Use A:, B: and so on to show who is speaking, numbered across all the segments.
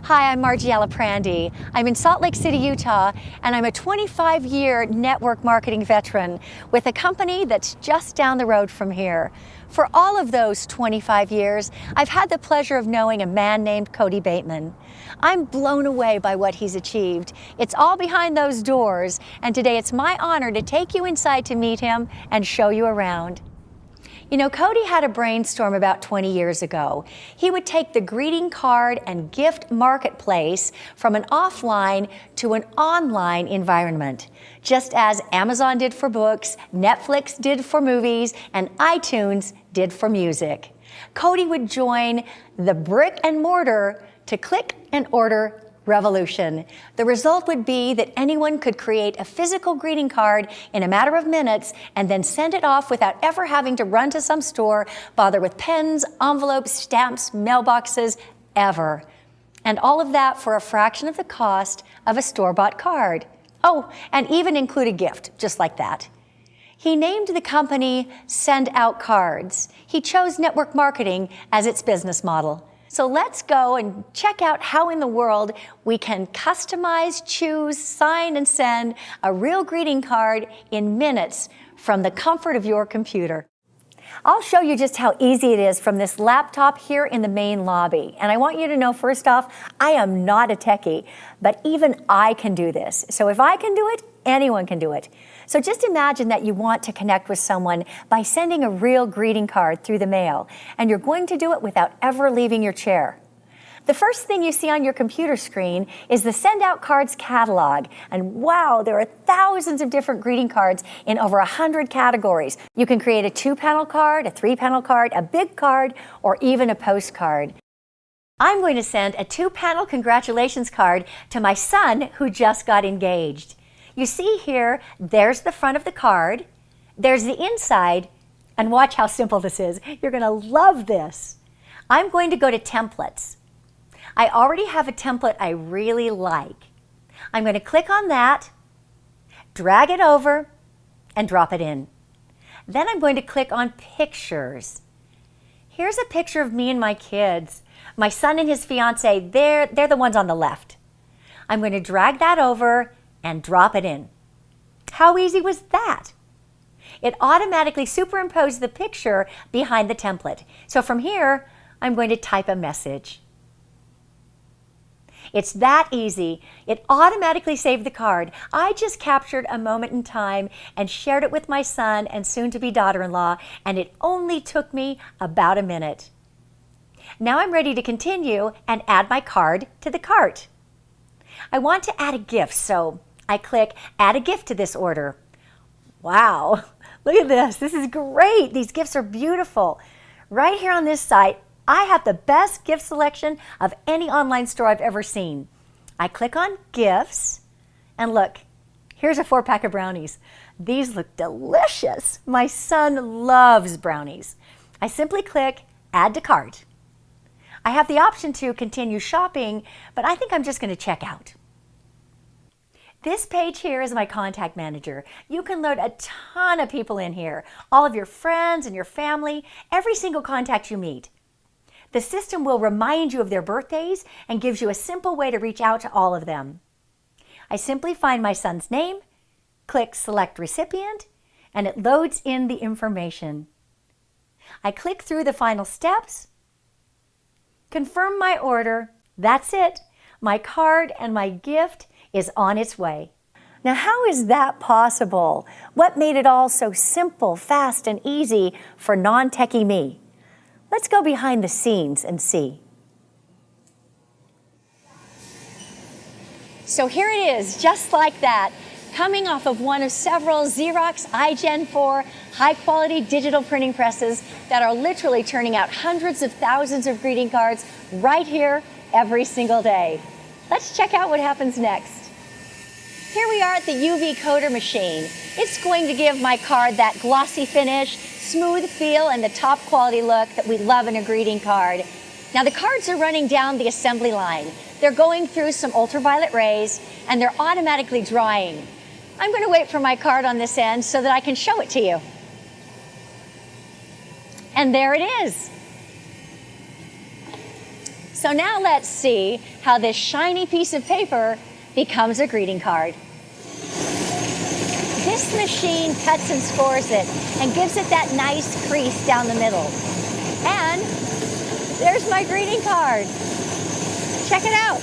A: Hi, I'm Margiela Prandy. I'm in Salt Lake City, Utah, and I'm a 25-year network marketing veteran with a company that's just down the road from here. For all of those 25 years, I've had the pleasure of knowing a man named Cody Bateman. I'm blown away by what he's achieved. It's all behind those doors, and today it's my honor to take you inside to meet him and show you around. You know, Cody had a brainstorm about 20 years ago. He would take the greeting card and gift marketplace from an offline to an online environment, just as Amazon did for books, Netflix did for movies, and iTunes did for music. Cody would join the brick and mortar to click and order revolution. The result would be that anyone could create a physical greeting card in a matter of minutes and then send it off without ever having to run to some store, bother with pens, envelopes, stamps, mailboxes, ever. And all of that for a fraction of the cost of a store-bought card. Oh, and even include a gift, just like that. He named the company Send Out Cards. He chose network marketing as its business model. So let's go and check out how in the world we can customize, choose, sign, and send a real greeting card in minutes from the comfort of your computer. I'll show you just how easy it is from this laptop here in the main lobby. And I want you to know, first off, I am not a techie, but even I can do this. So if I can do it, anyone can do it. So just imagine that you want to connect with someone by sending a real greeting card through the mail, and you're going to do it without ever leaving your chair. The first thing you see on your computer screen is the Send Out Cards catalog. And wow, there are thousands of different greeting cards in over 100 categories. You can create a 2-panel card, a 3-panel card, a big card, or even a postcard. I'm going to send a 2-panel congratulations card to my son who just got engaged. You see here, there's the front of the card, there's the inside, and watch how simple this is. You're going to love this. I'm going to go to templates. I already have a template I really like. I'm going to click on that, drag it over, and drop it in. Then I'm going to click on pictures. Here's a picture of me and my kids. My son and his fiance, they're the ones on the left. I'm going to drag that over and drop it in. How easy was that? It automatically superimposed the picture behind the template. So from here, I'm going to type a message. It's that easy. It automatically saved the card. I just captured a moment in time and shared it with my son and soon-to-be daughter-in-law, and it only took me about a minute. Now I'm ready to continue and add my card to the cart. I want to add a gift, so I click Add a Gift to this order. Wow, look at this. This is great. These gifts are beautiful. Right here on this site, I have the best gift selection of any online store I've ever seen. I click on Gifts, and look, here's a 4-pack of brownies. These look delicious. My son loves brownies. I simply click Add to Cart. I have the option to continue shopping, but I think I'm just going to check out. This page here is my contact manager. You can load a ton of people in here, all of your friends and your family, every single contact you meet. The system will remind you of their birthdays and gives you a simple way to reach out to all of them. I simply find my son's name, click Select Recipient, and it loads in the information. I click through the final steps, confirm my order. That's it. My card and my gift is on its way. Now, how is that possible? What made it all so simple, fast, and easy for non-techie me? Let's go behind the scenes and see. So here it is, just like that, coming off of one of several Xerox iGen 4 high-quality digital printing presses that are literally turning out hundreds of thousands of greeting cards right here every single day. Let's check out what happens next. Here we are at the UV coater machine. It's going to give my card that glossy finish, smooth feel, and the top quality look that we love in a greeting card. Now the cards are running down the assembly line. They're going through some ultraviolet rays, and they're automatically drying. I'm going to wait for my card on this end so that I can show it to you. And there it is. So now let's see how this shiny piece of paper becomes a greeting card. This machine cuts and scores it and gives it that nice crease down the middle. And there's my greeting card. Check it out.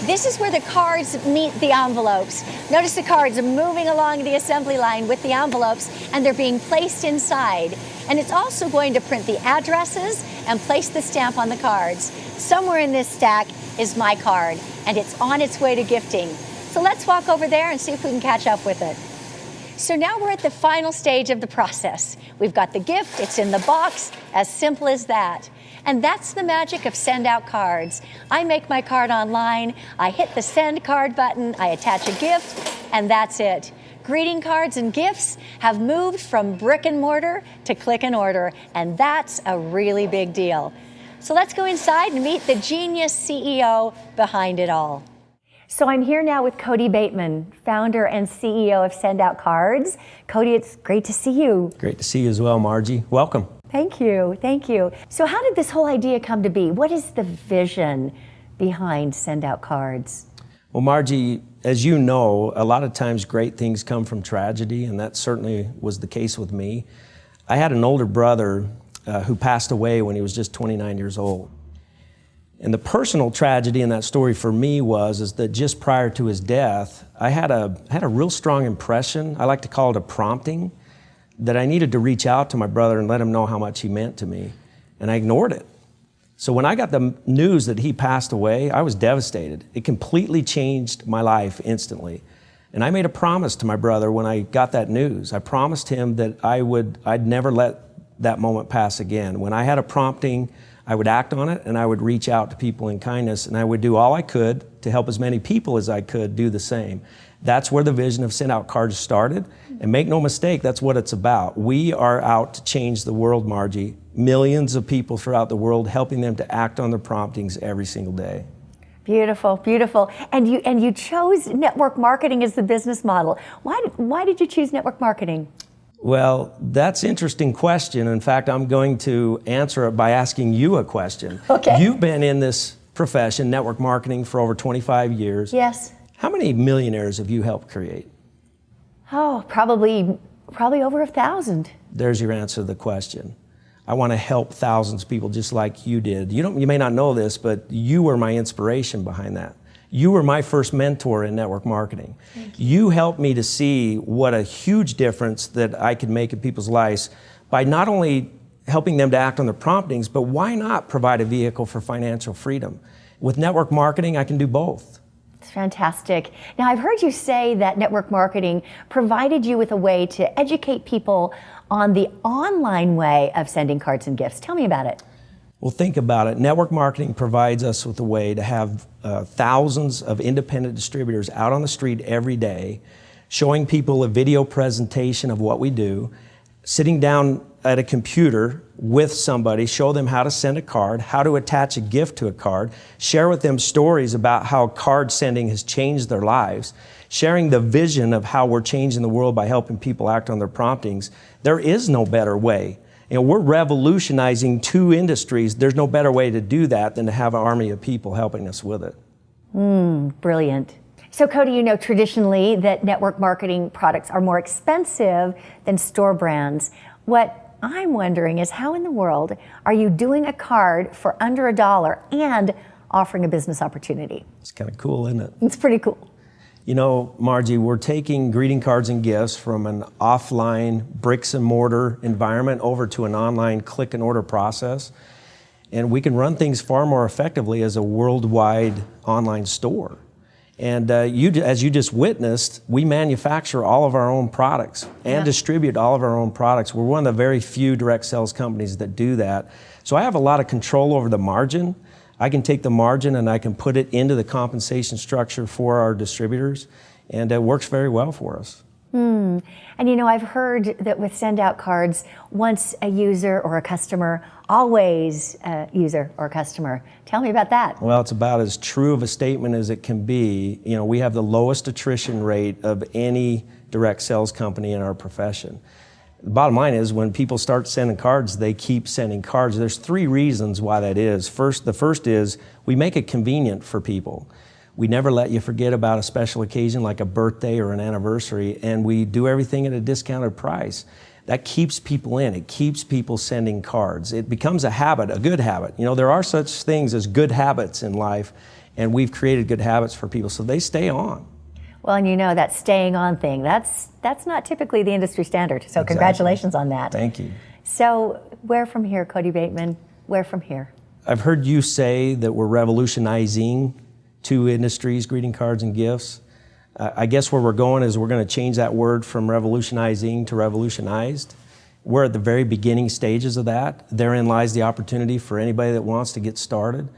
A: This is where the cards meet the envelopes. Notice the cards are moving along the assembly line with the envelopes, and they're being placed inside. And it's also going to print the addresses and place the stamp on the cards. Somewhere in this stack is my card, and it's on its way to gifting. So let's walk over there and see if we can catch up with it. So now we're at the final stage of the process. We've got the gift, it's in the box, as simple as that. And that's the magic of send out cards. I make my card online, I hit the send card button, I attach a gift, and that's it. Greeting cards and gifts have moved from brick and mortar to click and order, and that's a really big deal. So let's go inside and meet the genius CEO behind it all. So I'm here now with Cody Bateman, founder and CEO of Send Out Cards. Cody, it's great to see you.
B: Great to see you as well, Margie. Welcome.
A: Thank you, thank you. So how did this whole idea come to be? What is the vision behind Send Out Cards?
B: Well, Margie, as you know, a lot of times great things come from tragedy, and that certainly was the case with me. I had an older brother who passed away when he was just 29 years old. And the personal tragedy in that story for me is that just prior to his death, I had a real strong impression, I like to call it a prompting, that I needed to reach out to my brother and let him know how much he meant to me. And I ignored it. So when I got the news that he passed away, I was devastated. It completely changed my life instantly. And I made a promise to my brother when I got that news. I promised him that I'd never let that moment pass again. When I had a prompting, I would act on it, and I would reach out to people in kindness, and I would do all I could to help as many people as I could do the same. That's where the vision of Send Out Cards started, and make no mistake, that's what it's about. We are out to change the world, Margie. Millions of people throughout the world, helping them to act on their promptings every single day.
A: Beautiful, beautiful. And you chose network marketing as the business model. Why did you choose network marketing?
B: Well, that's an interesting question. In fact, I'm going to answer it by asking you a question.
A: Okay.
B: You've been in this profession, network marketing, for over 25 years.
A: Yes.
B: How many millionaires have you helped create?
A: Oh, probably over 1,000.
B: There's your answer to the question. I want to help thousands of people just like you did. You may not know this, but you were my inspiration behind that. You were my first mentor in network marketing. You helped me to see what a huge difference that I could make in people's lives by not only helping them to act on their promptings, but why not provide a vehicle for financial freedom? With network marketing, I can do both.
A: It's fantastic. Now, I've heard you say that network marketing provided you with a way to educate people on the online way of sending cards and gifts. Tell me about it.
B: Well, think about it. Network marketing provides us with a way to have thousands of independent distributors out on the street every day, showing people a video presentation of what we do, sitting down at a computer with somebody, show them how to send a card, how to attach a gift to a card, share with them stories about how card sending has changed their lives, sharing the vision of how we're changing the world by helping people act on their promptings. There is no better way. You know, we're revolutionizing two industries. There's no better way to do that than to have an army of people helping us with it.
A: Brilliant. So Cody, you know traditionally that network marketing products are more expensive than store brands. What I'm wondering is how in the world are you doing a card for under $1 and offering a business opportunity?
B: It's kind of cool, isn't it?
A: It's pretty cool.
B: You know, Margie, we're taking greeting cards and gifts from an offline bricks and mortar environment over to an online click and order process. And we can run things far more effectively as a worldwide online store. And as you just witnessed, we manufacture all of our own products and distribute all of our own products. We're one of the very few direct sales companies that do that. So I have a lot of control over the margin. I can take the margin and I can put it into the compensation structure for our distributors, and it works very well for us.
A: And you know, I've heard that with Send Out Cards, once a user or a customer, always a user or customer. Tell me about that.
B: Well, it's about as true of a statement as it can be. You know, we have the lowest attrition rate of any direct sales company in our profession. The bottom line is when people start sending cards, they keep sending cards. There's 3 reasons why that is. The first is we make it convenient for people. We never let you forget about a special occasion like a birthday or an anniversary, and we do everything at a discounted price. That keeps people in. It keeps people sending cards. It becomes a habit, a good habit. You know, there are such things as good habits in life, and we've created good habits for people, so they stay on.
A: Well, and you know, that staying on thing, that's not typically the industry standard. So
B: Exactly.
A: Congratulations on that.
B: Thank you.
A: So where from here, Cody Bateman? Where from here?
B: I've heard you say that we're revolutionizing 2 industries, greeting cards and gifts. I guess where we're going is we're going to change that word from revolutionizing to revolutionized. We're at the very beginning stages of that. Therein lies the opportunity for anybody that wants to get started.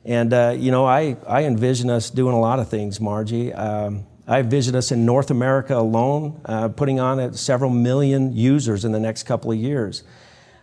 B: And you know, I envision us doing a lot of things, Margie. I envision us in North America alone, putting on several million users in the next couple of years.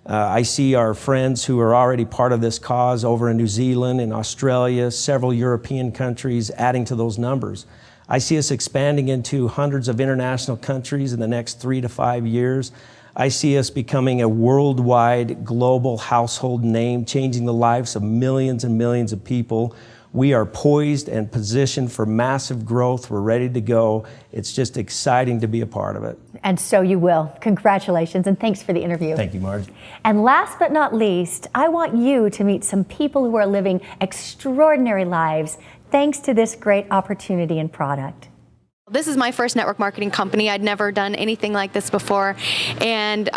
B: I see our friends who are already part of this cause over in New Zealand, in Australia, several European countries adding to those numbers. I see us expanding into hundreds of international countries in the next 3 to 5 years. I see us becoming a worldwide global household name, changing the lives of millions and millions of people. We are poised and positioned for massive growth. We're ready to go. It's just exciting to be a part of it.
A: And so you will. Congratulations, and thanks for the interview.
B: Thank you, Marge.
A: And last but not least, I want you to meet some people who are living extraordinary lives thanks to this great opportunity and product.
C: This is my first network marketing company. I'd never done anything like this before, and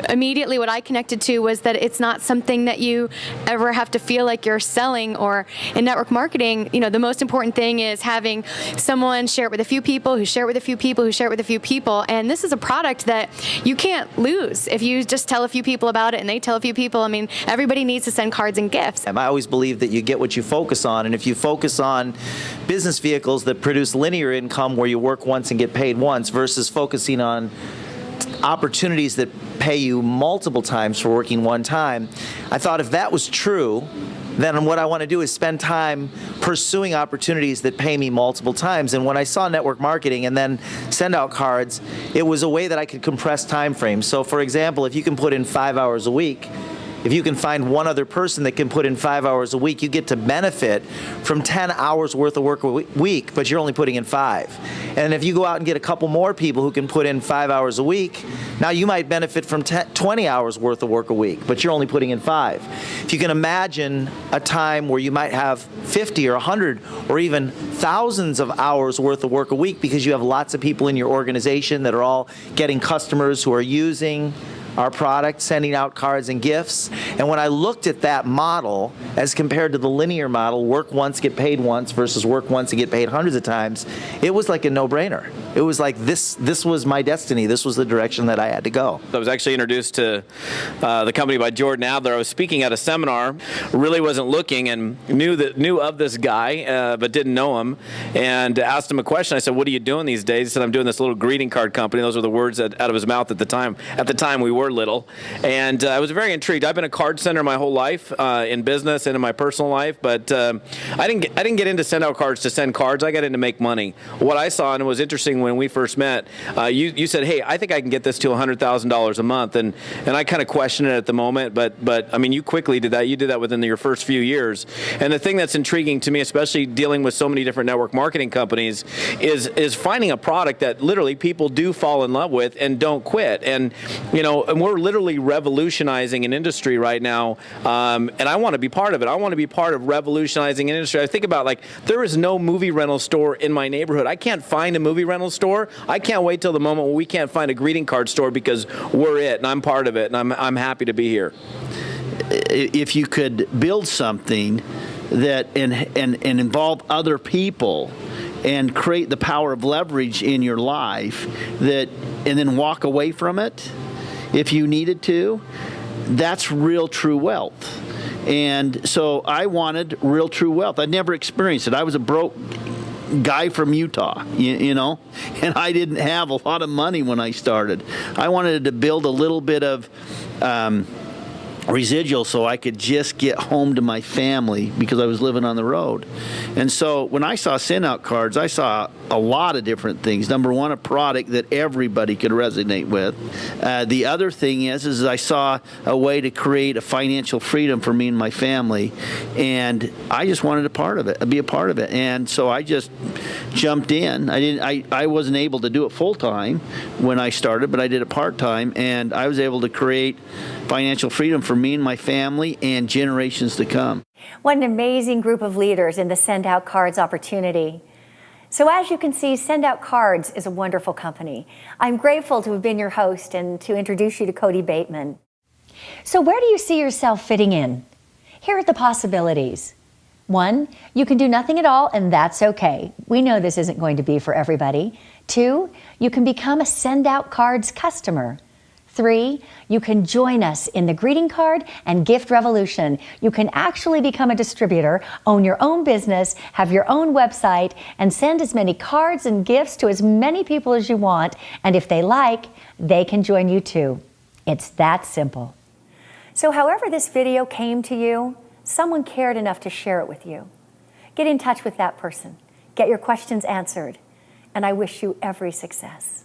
C: immediately what I connected to was that it's not something that you ever have to feel like you're selling. Or in network marketing, you know, the most important thing is having someone share it with a few people, who share it with a few people, who share it with a few people, and this is a product that you can't lose if you just tell a few people about it and they tell a few people. I mean, everybody needs to send cards and gifts.
D: I always believe that you get what you focus on, and if you focus on business vehicles that produce linear income where you work once and get paid once versus focusing on opportunities that pay you multiple times for working one time, I thought if that was true, then what I want to do is spend time pursuing opportunities that pay me multiple times. And when I saw network marketing and then send out cards, it was a way that I could compress time frames. So for example, if you can put in 5 hours a week, if you can find one other person that can put in 5 hours a week, you get to benefit from 10 hours worth of work a week, but you're only putting in 5. And if you go out and get a couple more people who can put in 5 hours a week, now you might benefit from 20 hours worth of work a week, but you're only putting in 5. If you can imagine a time where you might have 50 or 100 or even thousands of hours worth of work a week because you have lots of people in your organization that are all getting customers who are using our product, sending out cards and gifts. And when I looked at that model as compared to the linear model, work once, get paid once versus work once and get paid hundreds of times, it was like a no-brainer. It was like this was my destiny. This was the direction that I had to go.
E: I was actually introduced to the company by Jordan Adler. I was speaking at a seminar, really wasn't looking, and knew of this guy, but didn't know him, and asked him a question. I said, "What are you doing these days?" He said, "I'm doing this little greeting card company." Those were the words out of his mouth at the time. At the time, we were little, and I was very intrigued. I've been a card sender my whole life, in business and in my personal life, but I didn't get into send out cards to send cards. I got into make money. What I saw, and it was interesting when we first met, you said, "Hey, I think I can get this to $100,000 a month," and I kind of questioned it at the moment, but I mean, you quickly did that. You did that within your first few years. And the thing that's intriguing to me, especially dealing with so many different network marketing companies, is finding a product that literally people do fall in love with and don't quit. And you know, and we're literally revolutionizing an industry right now, and I want to be part of it. I want to be part of revolutionizing an industry. I think about, like, there is no movie rental store in my neighborhood. I can't find a movie rental store. I can't wait till the moment when we can't find a greeting card store because we're it, and I'm part of it, and I'm happy to be here.
F: If you could build something that and involve other people and create the power of leverage in your life, and then walk away from it if you needed to, that's real true wealth. And so I wanted real true wealth. I'd never experienced it. I was a broke guy from Utah, you know, and I didn't have a lot of money when I started. I wanted to build a little bit of residual so I could just get home to my family because I was living on the road. And so when I saw send out cards, I saw a lot of different things. Number one, a product that everybody could resonate with. The other thing is I saw a way to create a financial freedom for me and my family, and I just wanted to be a part of it. And so I just jumped in. I wasn't able to do it full time when I started, but I did it part time, and I was able to create financial freedom for me and my family and generations to come.
A: What an amazing group of leaders in the Send Out Cards opportunity. So as you can see, Send Out Cards is a wonderful company. I'm grateful to have been your host and to introduce you to Cody Bateman. So where do you see yourself fitting in? Here are the possibilities. 1, you can do nothing at all, and that's okay. We know this isn't going to be for everybody. 2, you can become a Send Out Cards customer. 3, you can join us in the greeting card and gift revolution. You can actually become a distributor, own your own business, have your own website, and send as many cards and gifts to as many people as you want. And if they like, they can join you too. It's that simple. So however this video came to you, someone cared enough to share it with you. Get in touch with that person. Get your questions answered. And I wish you every success.